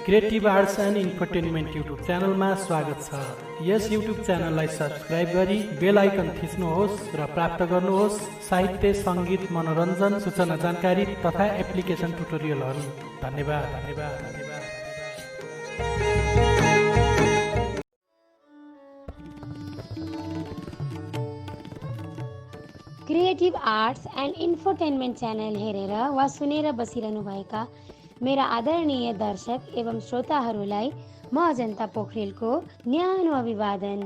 Creative arts and infotainment YouTube च्यानलमा स्वागत छ। यस युट्युब च्यानललाई सब्स्क्राइब गरी बेल आइकन थिच्नुहोस् र प्राप्त गर्नुहोस् साहित्य, सङ्गीत, मनोरञ्जन, सूचना जानकारी तथा एप्लिकेसन ट्युटोरियलहरू। धन्यवाद धन्यवाद धन्यवाद। Creative arts and infotainment channel हेरेर वा सुनेर बसिरहनुभएका मेरा आदरणीय दर्शक एवं श्रोताहरूलाई म अजन्ता पोखरेलको न्यानो अभिवादन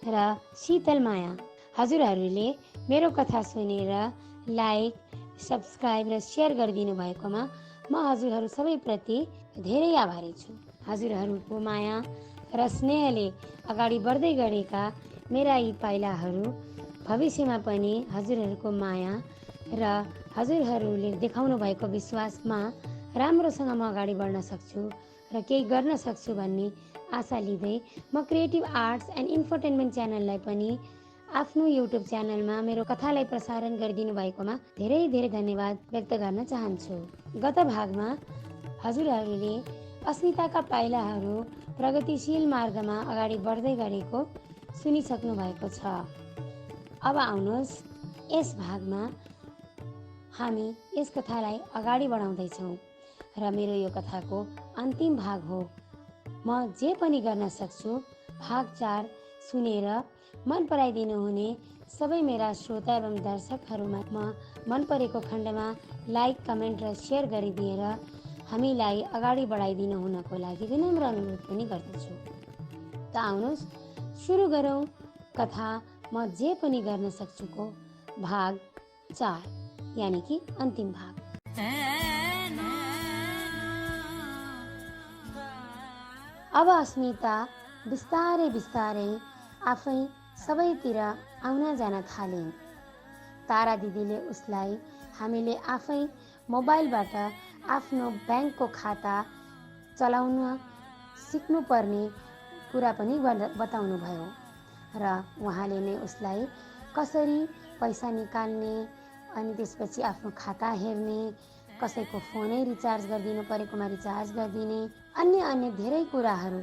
र शीतल माया। हजुरहरूले मेरो कथा सुनेर लाइक, सब्स्क्राइब र सेयर गरिदिनु भएकोमा म हजुरहरू सबैप्रति धेरै आभारी छु। हजुरहरूको माया र स्नेहले अगाडि बढ्दै गरेका मेरा यी पाइलाहरू भविष्यमा पनि हजुरहरूको माया र हजुरहरूले देखाउनु भएको विश्वासमा राम्रोसँग म अगाडि बढ्न सक्छु र केही गर्न सक्छु भन्ने आशा लिँदै म क्रिएटिभ आर्ट्स एन्ड इन्फोटेनमेन्ट च्यानललाई पनि आफ्नो युट्युब च्यानलमा मेरो कथालाई प्रसारण गरिदिनु भएकोमा धेरै धेरै धन्यवाद व्यक्त गर्न चाहन्छु। गत भागमा हजुरहरूले अस्मिताका पाइलाहरू प्रगतिशील मार्गमा अगाडि बढ्दै गरेको सुनिसक्नु भएको छ। अब आउनुहोस्, यस भागमा हामी यस कथालाई अगाडि बढाउँदैछौँ र मेरो यो कथाको अन्तिम भाग हो। म जे पनि गर्न सक्छु भाग 4 सुनेर मन पराइदिनु हुने सबै मेरा श्रोता एवं दर्शकहरूमा म मन परेको खण्डमा लाइक, कमेन्ट र सेयर गरिदिएर हामीलाई अगाडि बढाइदिनु हुनको लागि विनम्र अनुरोध पनि गर्दछु। त आउनुहोस् सुरु गरौँ कथा म जे पनि गर्न सक्छुको भाग 4 यानि कि अन्तिम भाग। अब अस्मिता बिस्तारै बिस्तारै आफै सबैतिर आउन जान थालिन्। तारा दिदीले उसलाई हामीले आफै मोबाइलबाट आफ्नो ब्याङ्कको खाता चलाउन सिक्नुपर्ने कुरा पनि बताउनु भयो र उहाँले नै उसलाई कसरी पैसा निकाल्ने अनि त्यसपछि आफ्नो खाता हेर्ने, कसैको फोनै रिचार्ज गरिदिनु परेकोमा रिचार्ज गरिदिने, अन्य धेरै कुराहरू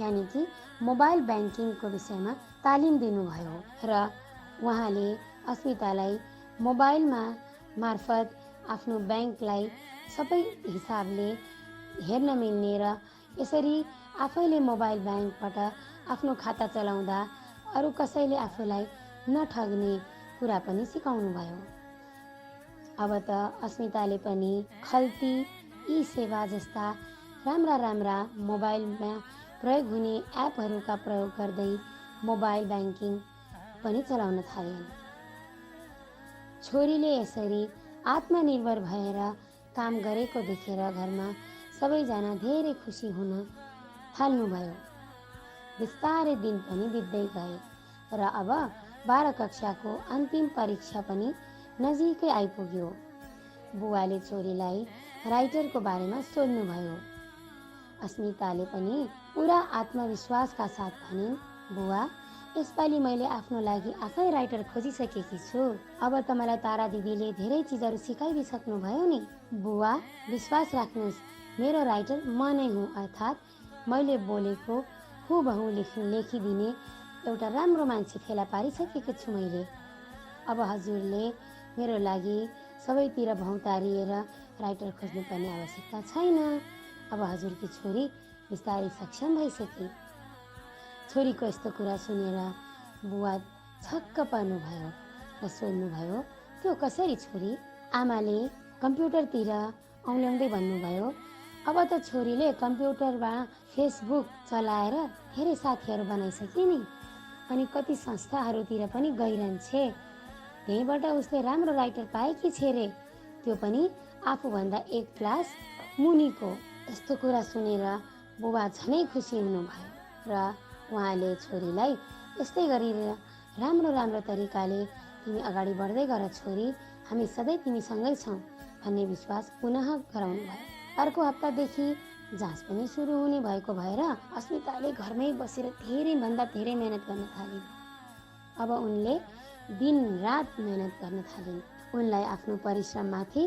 यानि कि मोबाइल ब्याङ्किङको विषयमा तालिम दिनुभयो र उहाँले अस्मितालाई मोबाइलमा मार्फत आफ्नो ब्याङ्कलाई सबै हिसाबले हेर्न मिल्ने र यसरी आफैले मोबाइल ब्याङ्कबाट आफ्नो खाता चलाउँदा अरू कसैले आफूलाई नठग्ने कुरा पनि सिकाउनु भयो। अब त अस्मिताले पनि खल्ती, ई सेवा जस्ता राम्रा मोबाइलमा प्रयोग हुने एपहरूका प्रयोग गर्दै मोबाइल ब्याङ्किङ पनि चलाउन थालिन्। छोरीले यसरी आत्मनिर्भर भएर काम गरेको देखेर घरमा सबैजना धेरै खुसी हुन थाल्नुभयो। बिस्तारै दिन पनि बित्दै गए र अब 12 कक्षाको अन्तिम परीक्षा पनि नजिकै आइपुग्यो। बुवाले छोरीलाई राइटरको बारेमा सोध्नुभयो। अस्मिताले पनि पुरा आत्मविश्वासका साथ भनिन्, बुवा, यसपालि मैले आफ्नो लागि आफै राइटर खोजिसकेकी छु। अब त मलाई तारा दिदीले धेरै चिजहरू सिकाइदिइसक्नु भयो नि। बुवा, विश्वास राख्नुहोस्, मेरो राइटर म नै हुँ, अर्थात् मैले बोलेको हुबहु लेखिदिने एउटा राम्रो मान्छे फेला पारिसकेको छु मैले। अब हजुरले मेरो लागि सबैतिर भौतारिएर राइटर खोज्नुपर्ने आवश्यकता छैन। अब हजुरकी छोरी बिस्तारै सक्षम भइसके। छोरीको यस्तो कुरा सुनेर बुवा छक्क पर्नुभयो र सोध्नुभयो, त्यो कसरी छोरी? आमाले कम्प्युटरतिर औल्याउँदै भन्नुभयो, अब त छोरीले कम्प्युटरमा फेसबुक चलाएर धेरै साथीहरू बनाइसके नि, अनि कति संस्थाहरूतिर पनि गइरहन्छे। त्यहीँबाट उसले राम्रो राइटर पाएकी छे रे, त्यो पनि आफूभन्दा 1 क्लास मुनिको। यस्तो कुरा सुनेर बुबा झनै खुसी हुनुभयो र उहाँले छोरीलाई यस्तै गरेर राम्रो तरिकाले तिमी अगाडि बढ्दै गर छोरी, हामी सधैँ तिमीसँगै छौँ भन्ने विश्वास पुनः गराउनु भयो। अर्को हप्तादेखि जाँच पनि सुरु हुने भएको भएर अस्मिताले घरमै बसेर धेरैभन्दा धेरै मेहनत गर्न थालिन्। अब उनले दिन रात मेहनत गर्न थालिन्। उनलाई आफ्नो परिश्रममाथि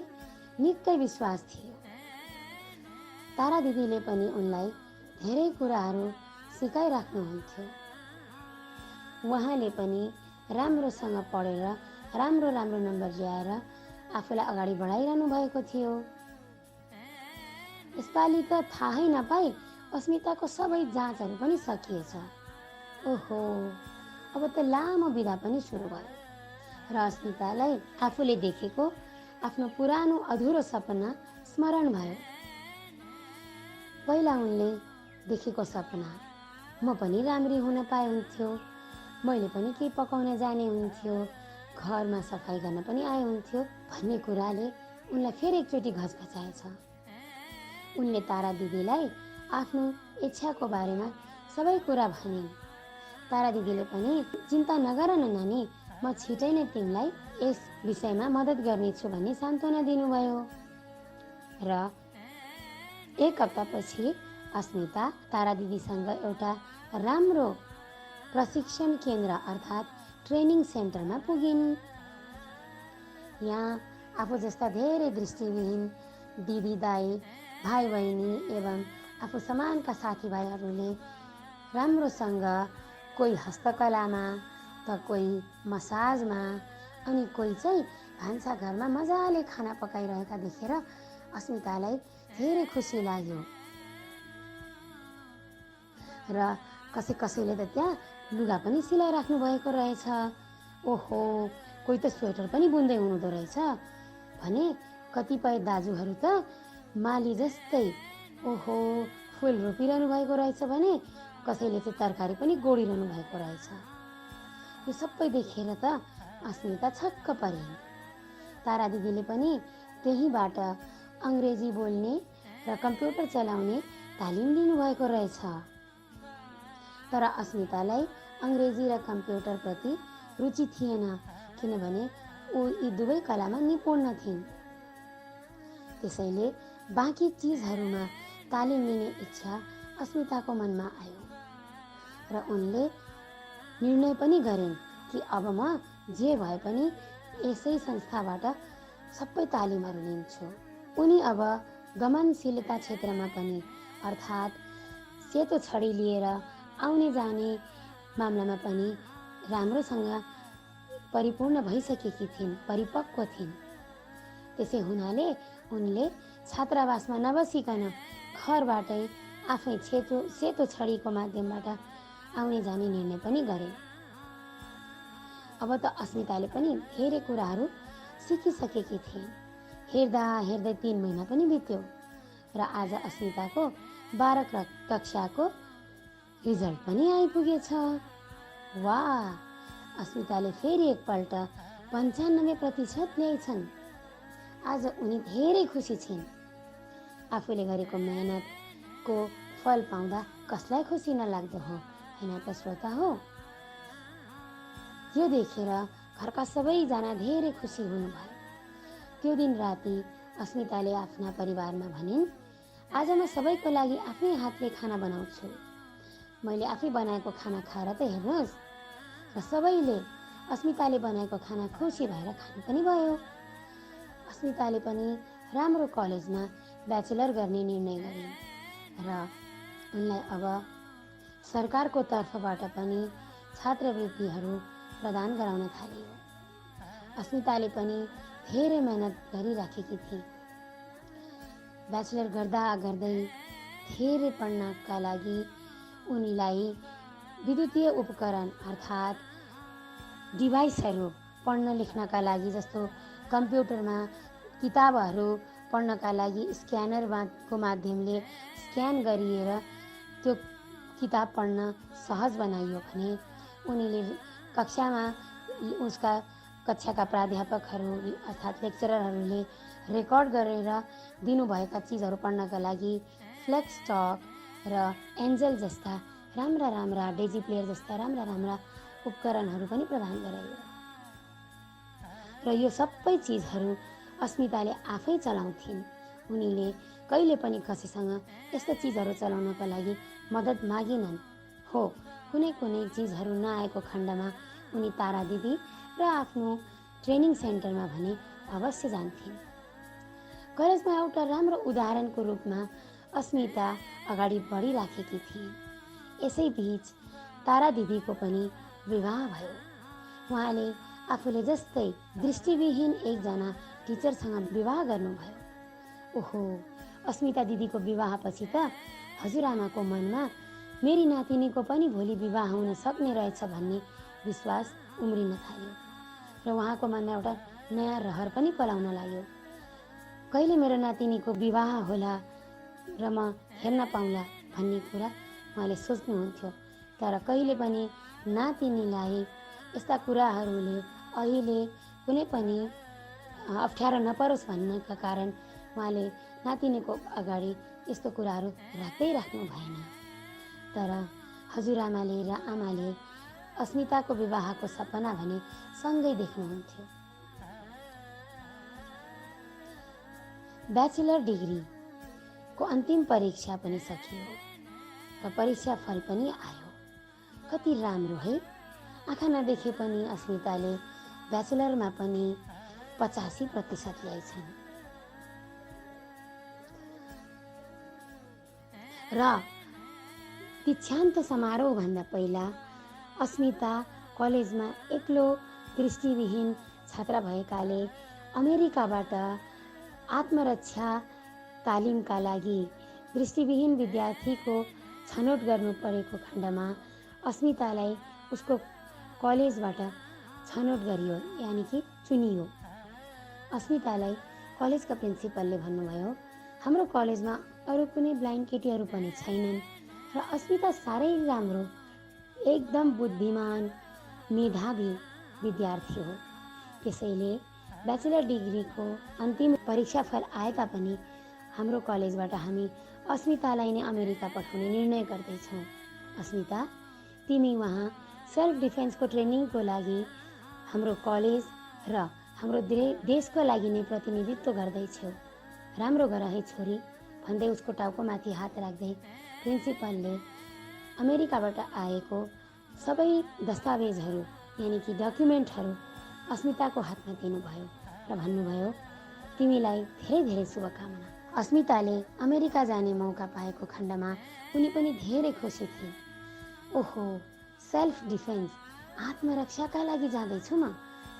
निकै विश्वास थियो। तारा दिदीले पनि उनलाई धेरै कुराहरू सिकाइराख्नुहुन्थ्यो। उहाँले पनि राम्रोसँग पढेर राम्रो राम्रो नम्बर ल्याएर आफूलाई अगाडि बढाइरहनु भएको थियो। यसपालि त थाहै नपाई अस्मिताको सबै जाँचहरू पनि सकिएछ। ओहो, अब त लामो बिदा पनि सुरु भयो र अस्मितालाई आफूले देखेको आफ्नो पुरानो अधुरो सपना स्मरण भयो। पहिला उनले देखेको सपना, म पनि राम्री हुन पाए हुन्थ्यो, मैले पनि केही पकाउन जाने हुन्थ्यो, घरमा सफाई गर्न पनि आए हुन्थ्यो भन्ने कुराले उनलाई फेरि एकचोटि घचघचाएछ। उनले तारा दिदीलाई आफ्नो इच्छाको बारेमा सबै कुरा भनिन्। तारा दिदीले पनि चिन्ता नगर न नानी, म छिटै नै तिमीलाई यस विषयमा मद्दत गर्नेछु भन्ने सान्त्वना दिनुभयो। र एक हप्तापछि अस्मिता तारा दिदीसँग एउटा राम्रो प्रशिक्षण केन्द्र अर्थात् ट्रेनिङ सेन्टरमा पुगिन्। यहाँ आफू जस्ता धेरै दृष्टिविहीन दिदी दाई भाइ बहिनी एवं आफू समानका साथीभाइहरूले राम्रोसँग कोही हस्तकलामा त कोही मसाजमा अनि कोही चाहिँ भान्साघरमा मजाले खाना पकाइरहेका देखेर अस्मितालाई धेरै खुसी लाग्यो। र कसैले त त्यहाँ लुगा पनि सिलाइराख्नु भएको रहेछ। ओहो, कोही त स्वेटर पनि बुन्दै हुनुहुँदो रहेछ भने कतिपय दाजुहरू त माली जस्तै ओहो फुल रोपिरहनु भएको रहेछ भने कसैले चाहिँ तरकारी पनि गोडिरहनु भएको रहेछ। यो सबै देखेर त अस्मिता छक्क परिन्। तारा दिदीले पनि त्यहीबाट अङ्ग्रेजी बोल्ने र कम्प्युटर चलाउने तालिम लिनुभएको रहेछ। तर अस्मितालाई अङ्ग्रेजी र कम्प्युटर प्रति रुचि थिएन, किनभने ऊ यी दुवै कलामा निपुण थिइन्। त्यसैले बाँकी चिजहरूमा तालिम लिने इच्छा अस्मिताको मनमा आयो र उनले निर्णय पनि गरिन् कि अब म जे भए पनि यसै संस्थाबाट सबै तालिमहरू लिन्छु। उनी अब गमनशीलता क्षेत्रमा पनि अर्थात् सेतो छडी लिएर आउने जाने मामलामा पनि राम्रोसँग परिपूर्ण भइसकेकी थिइन्, परिपक्व थिइन्। त्यसै हुनाले उनले छात्रावासमा नबसिकन घरबाटै आफै सेतो छडीको माध्यमबाट आउने जाने निर्णय पनि गरे। अब त अस्मिताले पनि धेरै कुराहरू सिकिसकेकी थिइन्। हेर्दा हेर्दै 3 महिना पनि बित्यो र आज अस्मिताको 12 कक्षाको रिजल्ट पनि आइपुगेछ। वाह, अस्मिताले फेरि एकपल्ट 95% ल्याइछन्। आज उनी धेरै खुसी छिन्। आफूले गरेको मेहनतको फल पाउँदा कसलाई खुसी नलाग्दो हो, हैन त श्रोता हो। यो देखेर घरका सबैजना धेरै खुसी हुनुभयो। त्यो दिन राति अस्मिताले आफ्ना परिवारमा भनिन्, आज म सबैको लागि आफ्नै हातले खाना बनाउँछु। मैले आफै बनाएको खाना खाएर त हेर्नुहोस्। र सबैले अस्मिताले बनाएको खाना खुसी भएर खानु पनि भयो। अस्मिताले पनि राम्रो कलेजमा ब्याचलर गर्ने निर्णय गरिन् र उनलाई अब सरकारको तर्फबाट पनि छात्रवृत्तिहरू प्रदान गराउन थालियो। अस्मिताले पनि धेरै मेहनत गरिराखेकी थिए। ब्याचलर गर्दा गर्दै धेरै पढ्नका लागि उनीलाई विद्युतीय उपकरण अर्थात् डिभाइसहरू पढ्न लेख्नका लागि, जस्तो कम्प्युटरमा किताबहरू पढ्नका लागि स्क्यानरको माध्यमले स्क्यान गरिएर त्यो किताब पढ्न सहज बनाइयो भने उनीले कक्षामा उसका कक्षाका प्राध्यापकहरू अर्थात् लेक्चररहरूले रेकर्ड गरेर दिनुभएका चिजहरू पढ्नका लागि फ्लेक्सटक र एन्जल जस्ता राम्रा डेजी प्लेयर जस्ता राम्रा उपकरणहरू पनि प्रदान गराइयो। र यो सबै चिजहरू अस्मिताले आफै चलाउँथिन्। उनीले कहिले पनि कसैसँग यस्ता चिजहरू चलाउनका लागि मद्दत मागिनन्। हो, कुनै चिजहरू नआएको खण्डमा उनी तारा दिदी र आफ्नो ट्रेनिङ सेन्टरमा भने अवश्य जान्थिन्। कलेजमा एउटा राम्रो उदाहरणको रूपमा अस्मिता अगाडि बढिराखेकी थिइन्। यसै बीच तारा दिदीको पनि विवाह भयो। उहाँले आफूले जस्तै दृष्टिविहीन एकजना टिचरसँग विवाह गर्नुभयो। ओहो, अस्मिता दिदीको विवाहपछि त हजुरआमाको मनमा मेरी नातिनीको पनि भोलि विवाह हुन सक्ने रहेछ भन्ने विश्वास उम्रिन थाल्यो र उहाँको मनमा एउटा नयाँ रहर पनि पलाउन लाग्यो। कहिले मेरो नातिनीको विवाह होला र म हेर्न पाउला भन्ने कुरा उहाँले सोच्नुहुन्थ्यो। तर कहिले पनि नातिनीलाई यस्ता कुराहरूले अहिले कुनै पनि अप्ठ्यारो नपरोस् भन्नका कारण उहाँले नातिनीको अगाडि यस्तो कुराहरू राख्नु भएन। तर हजुरआमाले र आमाले अस्मिताको विवाहको सपना भने सँगै देख्नुहुन्थ्यो। ब्याचलर डिग्रीको अन्तिम परीक्षा पनि सकियो र परीक्षा फल पनि आयो। कति राम्रो है। आँखा नदेखे पनि अस्मिताले ब्याचलरमा पनि 85% ल्याइछन् र दीक्षान्त समारोहभन्दा पहिला अस्मिता कलेजमा एक्लो दृष्टिविहीन छात्रा भएकाले अमेरिकाबाट आत्मरक्षा तालिमका लागि दृष्टिविहीन विद्यार्थीको छनौट गर्नु परेको खण्डमा अस्मितालाई उसको कलेजबाट छनौट गरियो, यानि कि चुनियो। अस्मितालाई कलेजका प्रिन्सिपलले भन्नुभयो, हाम्रो कलेजमा अरू कुनै ब्लाइन्ड केटीहरू पनि छैनन् र अस्मिता साह्रै राम्रो, एकदम बुद्धिमान, मेधावी विद्यार्थी हो। त्यसैले ब्याचलर डिग्रीको अन्तिम परीक्षाफल आए तापनि हाम्रो कलेजबाट हामी अस्मितालाई नै अमेरिका पठाउने निर्णय गर्दैछौँ। अस्मिता, तिमी वहाँ सेल्फ डिफेन्सको ट्रेनिङको लागि हाम्रो कलेज र हाम्रो देशको लागि नै प्रतिनिधित्व गर्दैछौ। राम्रो गर है छोरी भन्दै उसको टाउकोमाथि हात राख्दै प्रिन्सिपलले अमेरिकाबाट आएको सबै दस्तावेजहरू यानि कि डकुमेन्टहरू अस्मिताको हातमा दिनुभयो र भन्नुभयो, तिमीलाई धेरै धेरै शुभकामना। अस्मिताले अमेरिका जाने मौका पाएको खण्डमा उनी पनि धेरै खुसी थिए। ओहो, सेल्फ डिफेन्स, आत्मरक्षाका लागि जाँदैछु म,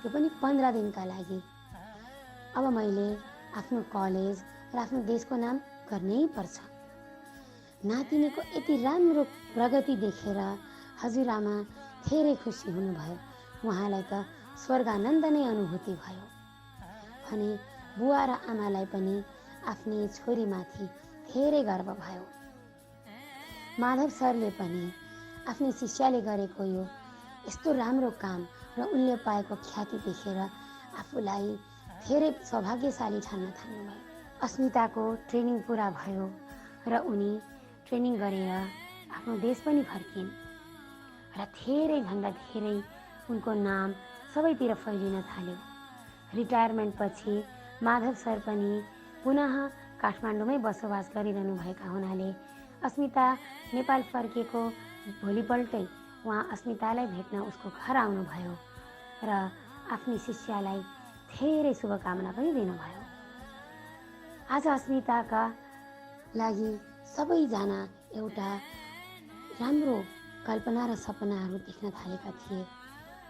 त्यो पनि 15 दिनका लागि। अब मैले आफ्नो कलेज र आफ्नो देशको नाम गर्नै पर्छ। नातिनीको यति राम्रो प्रगति देखेर हजुरआमा धेरै खुसी हुनुभयो। उहाँलाई त स्वर्गानन्द नै अनुभूति भयो भने बुवा र आमालाई पनि आफ्नी छोरीमाथि धेरै गर्व भयो। माधव सरले पनि आफ्नी शिष्याले गरेको यो यस्तो राम्रो काम र उनले पाएको ख्याति देखेर आफूलाई धेरै सौभाग्यशाली ठान्न थाल्नुभयो। अस्मिताको ट्रेनिङ पुरा भयो र उनी ट्रेनिङ गरेर आफ्नो देश पनि फर्किन् र धेरैभन्दा धेरै उनको नाम सबैतिर फैलिन थाल्यो। रिटायरमेन्ट पछि माधव सर पनि पुनः काठमाडौँमै बसोबास गरिरहनु भएका हुनाले अस्मिता नेपाल फर्केको भोलिपल्टै उहाँ अस्मितालाई भेट्न उसको घर आउनुभयो र आफ्नी शिष्यालाई धेरै शुभकामना पनि दिनुभयो। आज अस्मिताका लागि सबैजना एउटा राम्रो कल्पना र सपनाहरू देख्न थालेका थिए।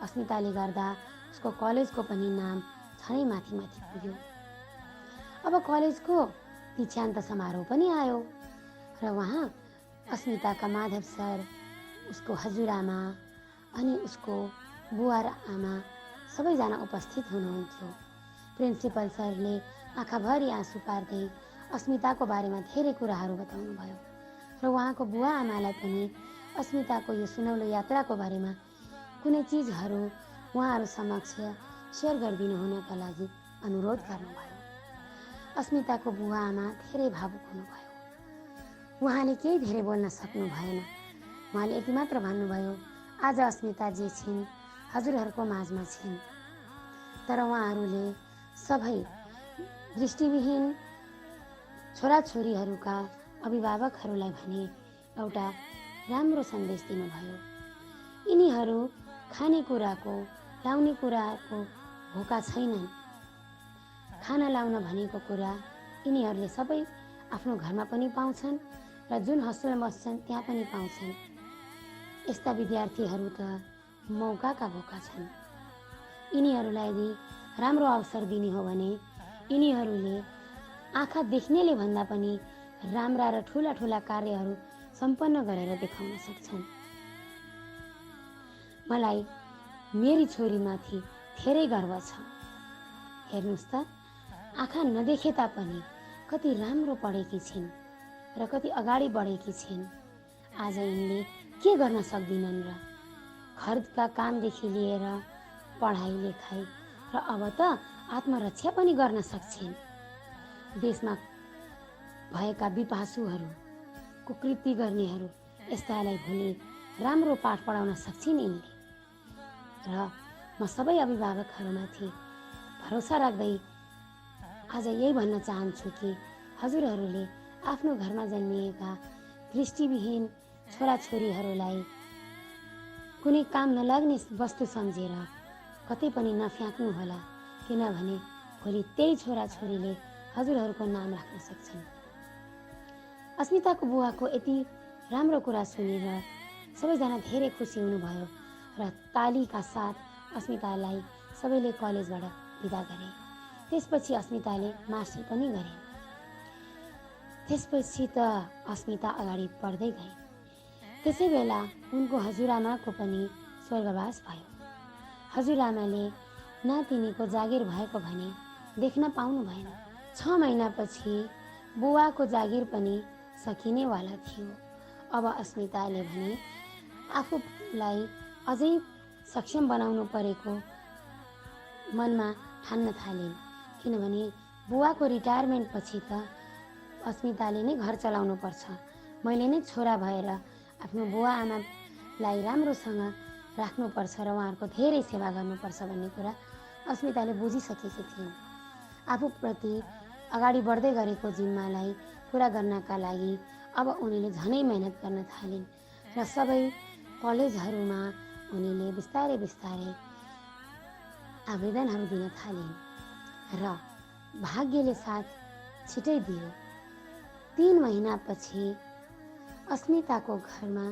अस्मिताले गर्दा उसको कलेजको पनि नाम झनै माथि माथि पुग्यो। अब कलेजको दीक्षान्त समारोह पनि आयो र वहाँ अस्मिताका माधव सर, उसको हजुरआमा अनि उसको बुवा र आमा सबैजना उपस्थित हुनुहुन्थ्यो। प्रिन्सिपल सरले आँखाभरि आँसु पार्दै अस्मिताको बारेमा धेरै कुराहरू बताउनु भयो र उहाँको बुवा आमालाई पनि अस्मिताको यो सुनौलो यात्राको बारेमा कुनै चिजहरू उहाँहरू समक्ष सेयर गरिदिनु हुनका लागि अनुरोध गर्नुभयो। अस्मिताको बुवा आमा धेरै भावुक हुनुभयो। उहाँले केही धेरै बोल्न सक्नु भएन। उहाँले यति मात्र भन्नुभयो, आज अस्मिता जे छिन् हजुरहरूको माझमा छिन्। तर उहाँहरूले सबै दृष्टिविहीन छोराछोरीहरूका अभिभावकहरूलाई भने एउटा राम्रो सन्देश दिनुभयो। यिनीहरू खानेकुराको, लाउने कुराको भोका छैनन्। खाना लाउन भनेको कुरा यिनीहरूले सबै आफ्नो घरमा पनि पाउँछन् र जुन हस्टेलमा बस्छन् त्यहाँ पनि पाउँछन्। यस्ता विद्यार्थीहरू त मौकाका भोका छन्। यिनीहरूलाई यदि राम्रो अवसर दिने हो भने यिनीहरूले आँखा देख्नेले भन्दा पनि राम्रा र ठुला ठुला कार्यहरू सम्पन्न गरेर देखाउन सक्छन्। मलाई मेरी छोरीमाथि धेरै गर्व छ। हेर्नुहोस् त, आँखा नदेखे तापनि कति राम्रो पढेकी छिन् र कति अगाडि बढेकी छिन्। आज यिनले के गर्न सक्दिनन् र? घरका कामदेखि लिएर पढाइ लेखाइ र अब त आत्मरक्षा पनि गर्न सक्छिन्। देशमा भएका विपासुहरू, कुकृति गर्नेहरू यस्तालाई भोलि राम्रो पाठ पढाउन सक्छिन् यिनले। र म सबै अभिभावकहरूमाथि भरोसा राख्दै आज यही भन्न चाहन्छु कि हजुरहरूले आफ्नो घरमा जन्मिएका दृष्टिविहीन छोराछोरीहरूलाई कुनै काम नलाग्ने वस्तु सम्झेर कतै पनि नफ्याँक्नुहोला, किनभने भोलि त्यही छोराछोरीले हजुरहरूको नाम राख्न सक्छन्। अस्मिताको बुवाको यति राम्रो कुरा सुनेर सबैजना धेरै खुसी हुनुभयो र तालीका साथ अस्मितालाई सबैले कलेजबाट बिदा गरे। त्यसपछि अस्मिताले मास्टर पनि गरे। त्यसपछि त अस्मिता अगाडि बढ्दै गए। त्यसै बेला उनको हजुरआमाको पनि स्वर्गवास भयो। हजुरआमाले नातिनीको जागिर भएको भने देख्न पाउनु भएन। 6 महिनापछि बुवाको जागिर पनि सकिनेवाला थियो। अब अस्मिताले भने आफूलाई अझै सक्षम बनाउनु परेको मनमा ठान्न थालिन्, किनभने बुवाको रिटायरमेन्ट पछि त अस्मिताले नै घर चलाउनु पर्छ। मैले नै छोरा भएर आफ्नो बुवा आमालाई राम्रोसँग राख्नुपर्छ र उहाँहरूको धेरै सेवा गर्नुपर्छ भन्ने कुरा अस्मिताले बुझिसकेकी थिइन्। आफूप्रति अगाडि बढ्दै गरेको जिम्मालाई पुरा गर्नका लागि अब उनीले झनै मेहनत गर्न थालिन् र सबै कलेजहरूमा उनीले बिस्तारै बिस्तारै आवेदनहरू दिन थालिन् र भाग्यले साथ छिटै दियो। 3 महिनापछि अस्मिताको घरमा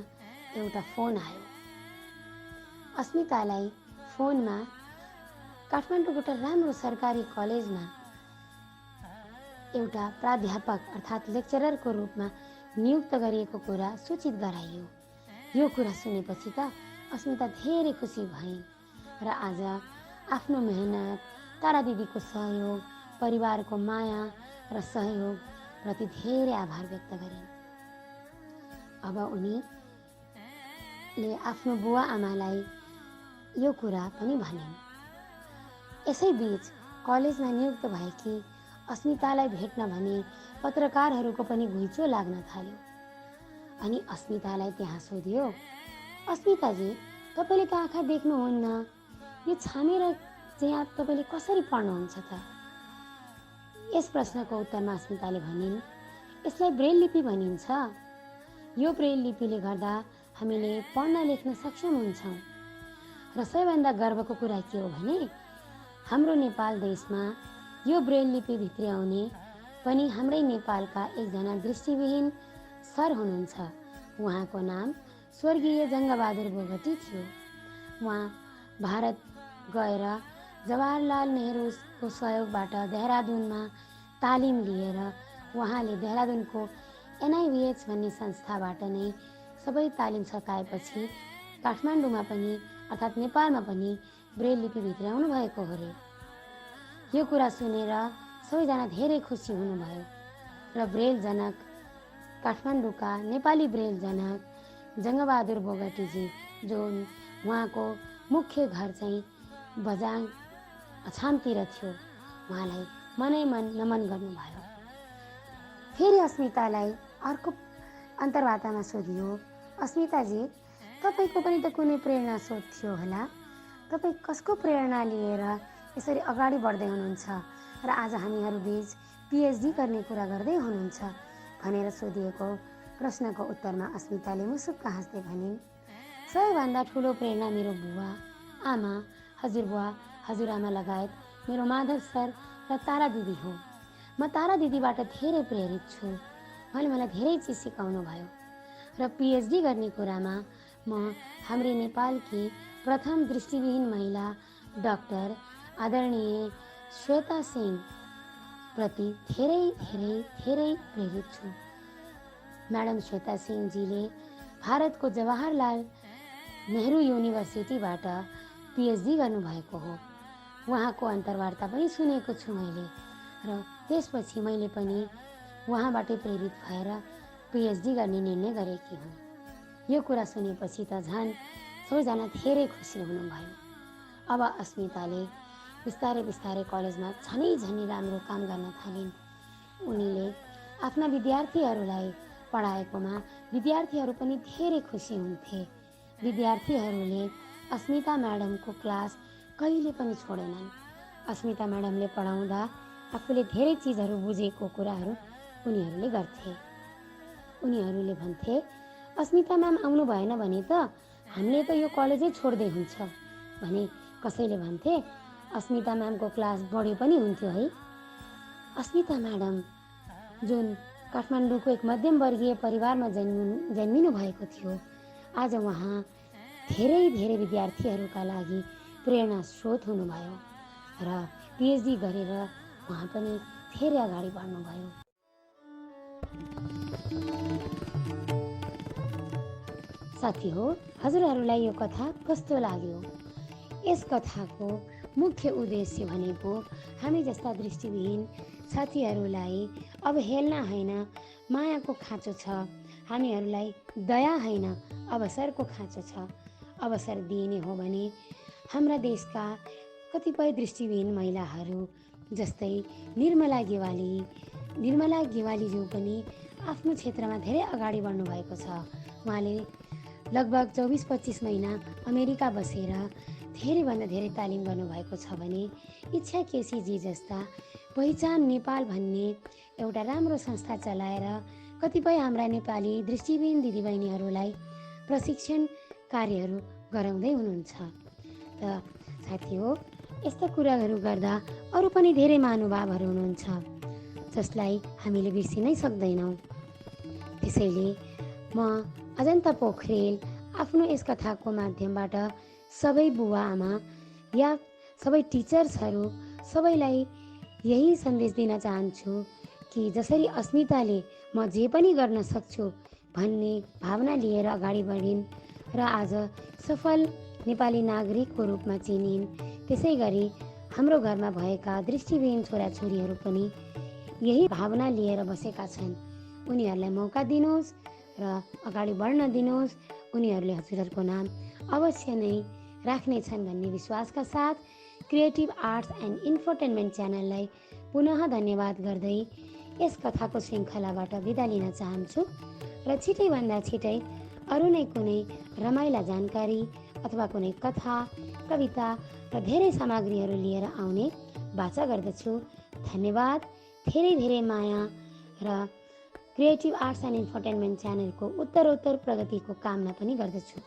एउटा फोन आयो। अस्मितालाई फोनमा काठमाडौँको एउटा राम्रो सरकारी कलेजमा एउटा प्राध्यापक अर्थात् लेक्चररको रूपमा नियुक्त गरिएको कुरा सूचित गराइयो। यो कुरा सुनेपछि त अस्मिता धेरै खुसी भइन् र आज आफ्नो मेहनत, तारा दिदीको सहयोग, परिवारको माया र सहयोग प्रति धेरै आभार व्यक्त गरिन्। अब उनीले आफ्नो बुवा आमालाई यो कुरा पनि भनिन्। यसैबीच कलेजमा नियुक्त भएकी अस्मितालाई भेट्न भने पत्रकारहरूको पनि घुइँचो लाग्न थाल्यो। अनि अस्मितालाई त्यहाँ सोधियो, अस्मिताजी, तपाईँले त आँखा देख्नुहुन्न, यो छामेर चाहिँ तपाईँले कसरी पढ्नुहुन्छ त? यस प्रश्नको उत्तरमा अस्मिताले भनिन्, यसलाई ब्रेल लिपि भनिन्छ। यो ब्रेल लिपिले गर्दा हामीले पढ्न लेख्न सक्षम हुन्छौँ। र सबैभन्दा गर्वको कुरा के हो भने हाम्रो नेपाल देशमा यो ब्रेल लिपि भित्र्याउने पनि हाम्रै नेपालका एकजना दृष्टिविहीन सर हुनुहुन्छ। उहाँको नाम स्वर्गीय जङ्गबहादुर बोगटी थियो। उहाँ भारत गएर जवाहरलाल नेहरूको सहयोगबाट देहरादुनमा तालिम लिएर उहाँले देहरादुनको NIVH भन्ने संस्थाबाट नै सबै तालिम सकाएपछि काठमाडौँमा पनि अर्थात् नेपालमा पनि ब्रेल लिपि भित्र्याउनु भएको हो रे। यो कुरा सुनेर सबैजना धेरै खुसी हुनुभयो र ब्रेल जनक, काठमाडौँका नेपाली ब्रेल जनक जङ्गबहादुर बोगटीजी, जो उहाँको मुख्य घर चाहिँ बजाङ अछामतिर थियो, उहाँलाई मनै मन नमन गर्नुभयो। फेरि अस्मितालाई अर्को अन्तर्वार्तामा सोधियो, अस्मिताजी, तपाईँको पनि त कुनै प्रेरणा स्रोत थियो होला, तपाईँ कसको प्रेरणा लिएर यसरी अगाडि बढ्दै हुनुहुन्छ र आज हामीहरू बीच PhD गर्ने कुरा गर्दै हुनुहुन्छ भनेर सोधिएको प्रश्नको उत्तरमा अस्मिताले मुसुक्क हाँस्दै भनिन्, सबैभन्दा ठुलो प्रेरणा मेरो बुवा आमा, हजुरबुवा हजुरआमा लगायत मेरो माधव सर र तारा दिदी हो। म तारा दिदीबाट धेरै प्रेरित छु। उहाँले मलाई धेरै चिज सिकाउनु भयो र पिएचडी गर्ने कुरामा म हाम्रै नेपालकी प्रथम दृष्टिविहीन महिला डाक्टर आदरणीय श्वेता सिंह प्रति धेरै धेरै धेरै प्रेरित छु। म्याडम श्वेता सिंहजीले भारतको जवाहरलाल नेहरू युनिभर्सिटीबाट पिएचडी गर्नुभएको हो। उहाँको अन्तर्वार्ता पनि सुनेको छु मैले र त्यसपछि मैले पनि उहाँबाटै प्रेरित भएर पिएचडी गर्ने निर्णय गरेकी हुँ। यो कुरा सुनेपछि त झन् सबैजना धेरै खुसी हुनुभयो। अब अस्मिताले बिस्तारै बिस्तारै कलेजमा झनै राम्रो काम गर्न थालिन्। उनीले आफ्ना विद्यार्थीहरूलाई पढाएकोमा विद्यार्थीहरू पनि धेरै खुसी हुन्थे। विद्यार्थीहरूले अस्मिता म्याडमको क्लास कहिले पनि छोडेनन्। अस्मिता म्याडमले पढाउँदा आफूले धेरै चिजहरू बुझेको कुराहरू उनीहरूले गर्थे। उनीहरूले भन्थे, अस्मिता म्याम आउनु भएन भने त हामीले त यो कलेजै छोड्दै हुन्छ भने कसैले भन्थे अस्मिता म्यामको क्लास बढी पनि हुन्थ्यो है। अस्मिता म्याडम जुन काठमाडौँको एक मध्यमवर्गीय परिवारमा जन्मिनु भएको थियो, आज उहाँ धेरै धेरै विद्यार्थीहरूका लागि प्रेरणा स्रोत हुनुभयो र पिएचडी गरेर उहाँ पनि धेरै अगाडि बढ्नुभयो। साथी हो, हजुरहरूलाई यो कथा कस्तो लाग्यो? यस कथाको मुख्य उद्देश्य भनेको हामी जस्ता दृष्टिविहीन साथीहरूलाई अवहेलना होइन, मायाको खाँचो छ। हामीहरूलाई दया होइन, अवसरको खाँचो छ। अवसर दिइने हो भने हाम्रा देशका कतिपय दृष्टिविहीन महिलाहरू जस्तै निर्मला गेवालीज्यू पनि आफ्नो क्षेत्रमा धेरै अगाडि बढ्नु भएको छ। उहाँले लगभग 24-25 महिना अमेरिका बसेर धेरैभन्दा धेरै तालिम गर्नुभएको छ भने इच्छा केसीजी जस्ता पहिचान नेपाल भन्ने एउटा राम्रो संस्था चलाएर कतिपय हाम्रा नेपाली दृष्टिविहीन दिदीबहिनीहरूलाई प्रशिक्षण कार्यहरू गराउँदै हुनुहुन्छ। त साथी हो, यस्ता कुराहरू गर्दा अरू पनि धेरै महानुभावहरू हुनुहुन्छ जसलाई हामीले बिर्सिनै सक्दैनौँ। त्यसैले म अजन्ता पोखरेल आफ्नो यस कथाको माध्यमबाट सबै बुवा आमा या सबै टिचर्सहरू सबैलाई यही सन्देश दिन चाहन्छु कि जसरी अस्मिताले म जे पनि गर्न सक्छु भन्ने भावना लिएर अगाडि बढिन् र आज सफल नेपाली नागरिकको रूपमा चिनिन्, त्यसै गरी हाम्रो घरमा भएका दृष्टिविहीन छोराछोरीहरू पनि यही भावना लिएर बसेका छन्। उनीहरूलाई मौका दिनुहोस् र अगाडि बढ्न दिनुहोस्। उनीहरूले हजुरहरूको नाम अवश्य नै राख्नेछन् भन्ने विश्वासका साथ क्रिएटिभ आर्ट्स एन्ड इन्फोटेनमेन्ट च्यानललाई पुनः धन्यवाद गर्दै यस कथाको श्रृङ्खलाबाट बिदा लिन चाहन्छु र छिटैभन्दा छिटै अरू नै कुनै रमाइला जानकारी अथवा कुनै कथा, कविता र धेरै सामग्रीहरू लिएर आउने बाचा गर्दछु। धन्यवाद, धेरै धेरै माया र क्रिएटिभ आर्ट्स एन्ड इन्फोटेनमेन्ट च्यानलको उत्तरोत्तर प्रगतिको कामना पनि गर्दछु।